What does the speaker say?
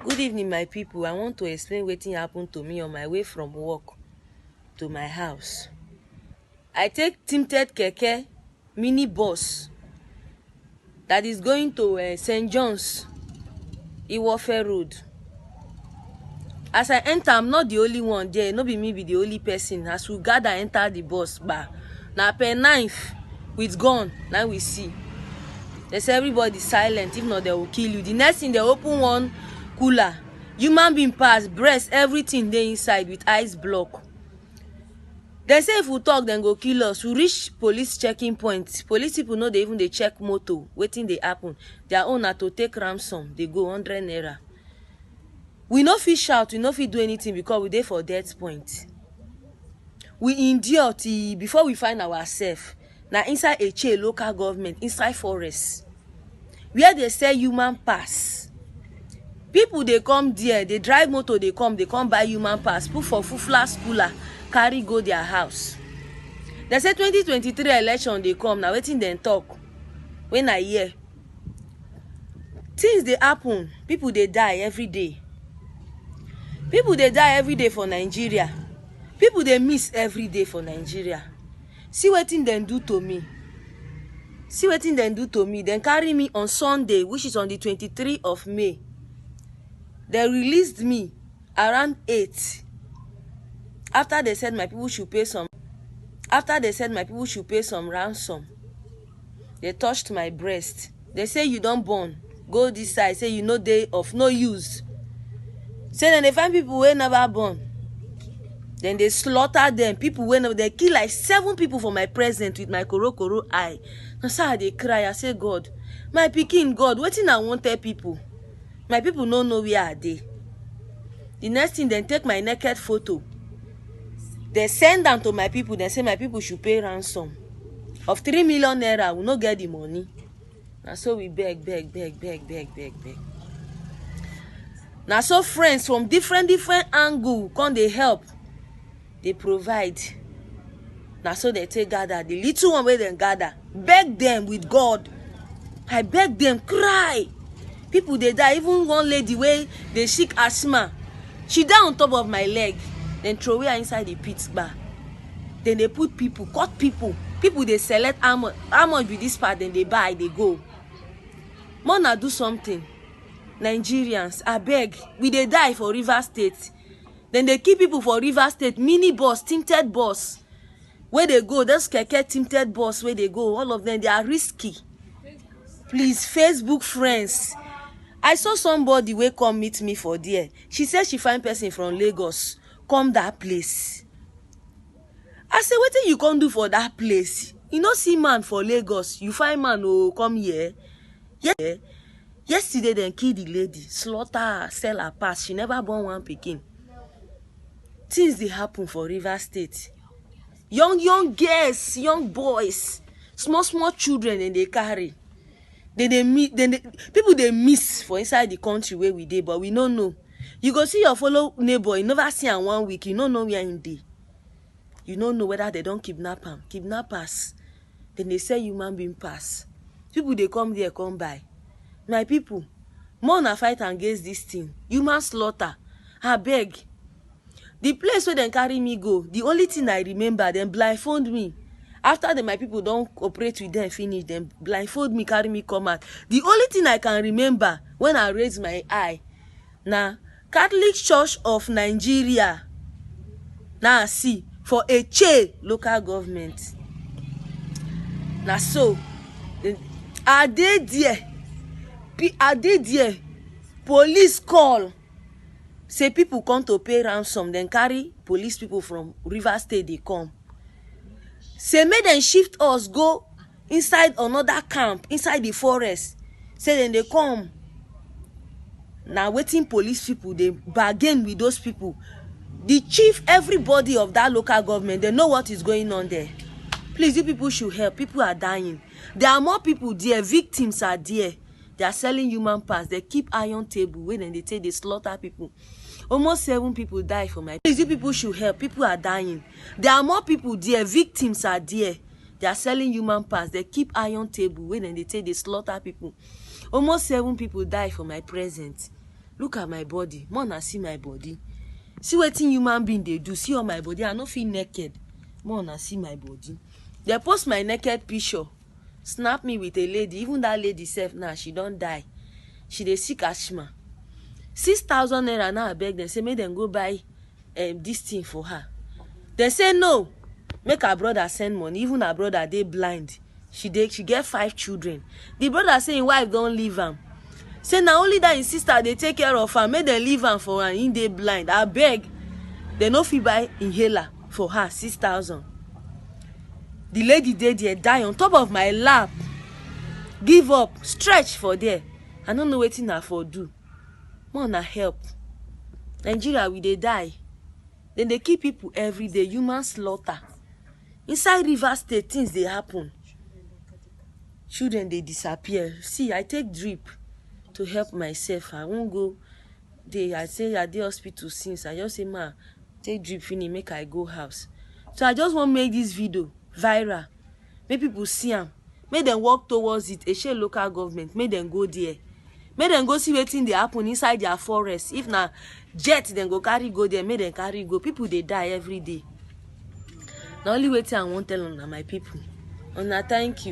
Good evening, my people. I want to explain wetin happened to me on my way from work to my house. I take tinted keke mini bus that is going to St. John's, Iwofe Road. As I enter, I'm not the only one there. No be me be the only person. As we gather enter the bus, na per knife with gun, now we see. They say everybody silent, if not they will kill you. The next thing, they open one cooler. Human being pass, breast, everything dey inside with ice block. They say if we talk, then go kill us. We reach police checking point. Police people know they even they check motor, wetin dey happen. Their own na to take ransom. They go 100 naira. We no fit shout, we no fit do anything because we dey for death point. We endure till before we find ourselves. Na inside Eche local government, inside forest, where they sell human pass. People they come there, they drive motor, they come buy human pass, put for fufla cooler, carry go their house. They say 2023 election they come, now wetin dem talk. When I hear things they happen, people they die every day. People they die every day for Nigeria. People they miss every day for Nigeria. See wetin dem do to me. See wetin dem do to me. Dem carry me on Sunday, which is on the 23rd of May. They released me around 8. After they said my people should pay some. After they said my people should pay some ransom. They touched my breast. They say you don't born. Go this side. Say you know they of no use. Say then they find people who never born. Then they slaughter them. People when they kill like 7 people for my present with my koro eye. Now so they cry. I say, God, my pikin, God, wetin I want tell people. My people no know where are they. The next thing, they take my naked photo. They send them to my people. They say my people should pay ransom of 3 million naira. We no get the money. Now so we beg. Now so friends from different angle come they help. They provide. Now so they take gather. The little one where they gather. Beg them with God. I beg them, cry. People they die. Even one lady where they sick asthma. She die on top of my leg. Then throw her inside the pit bar. Then they put people, cut people. People they select how much with this part, then they buy, they go. Mona do something. Nigerians, I beg. We they die for River State. Then they keep people for River State. Mini bus, tinted bus. Where they go, those keke tinted bus where they go. All of them, they are risky. Please, Facebook friends. I saw somebody wey come meet me for there. She said she find person from Lagos come that place. I say, wetin you come do for that place? You no see man for Lagos. You find man who come here. Yeah. Yesterday dem kill the lady, slaughter her, sell her pass. She never born one pikin. Things dey happen for River State. Young girls, young boys, small children, and they carry. People they miss for inside the country where we dey, but we don't know. You go see your fellow neighbor, you never see am 1 week, you don't know where in dey. You don't know whether they don't kidnap am. Kidnappers. Then they say human being pass. People they come there, come by. My people, more na fight against this thing. Human slaughter. I beg. The place where they carry me go, the only thing I remember, them blindfold me. After my people don't cooperate with them, finish them, blindfold me, carry me, come out. The only thing I can remember when I raise my eye, now Catholic Church of Nigeria, now see for Eche local government. Now so, are they there? Police call. Say people come to pay ransom, then carry police people from River State, they come. Say make them shift us, go inside another camp, inside the forest. Say then they come. Now waiting police people, they bargain with those people. The chief, everybody of that local government, they know what is going on there. Please, you people should help. People are dying. There are more people there. Victims are there. They are selling human parts. They keep iron table when they take they slaughter people. Almost 7 people die for my. Please, you people should help. People are dying. There are more people there. Victims are there. They are selling human parts. They keep iron table when they take they slaughter people. Almost 7 people die for my present. look at my body. More na see my body. See wetin human being dey do. See all my body. I no feel naked. More na see my body. They post my naked picture. Snap me with a lady. Even that lady self now, she don't die. She dey sick asthma. 6,000 naira now I beg them. Say make them go buy this thing for her. They say no. Make her brother send money. Even her brother dey blind. She get 5 children. The brother say him wife don't leave am. Say na only that his sister dey take care of her. Make them leave am for her. Him dey blind. I beg. They no fit buy inhaler for her. 6,000. The lady dey there die on top of my lap. Give up. Stretch for there. I don't know wetin I for do. More na help. Nigeria, we dey die. Then they kill people every day. Human slaughter. Inside Rivers State, things dey happen. Children they disappear. See, I take drip to help myself. I won't go there. I say I dey hospital since. I just say, ma, take drip finish, make I go house. So I just want to make this video viral. Make people see them. Make them walk towards it. A share local government. Make them go there. Make them go see wetin dey happen inside their forest. If na jet, then go carry go there. Make them carry go. People they die every day. The only way I want tell on my people. Una, thank you.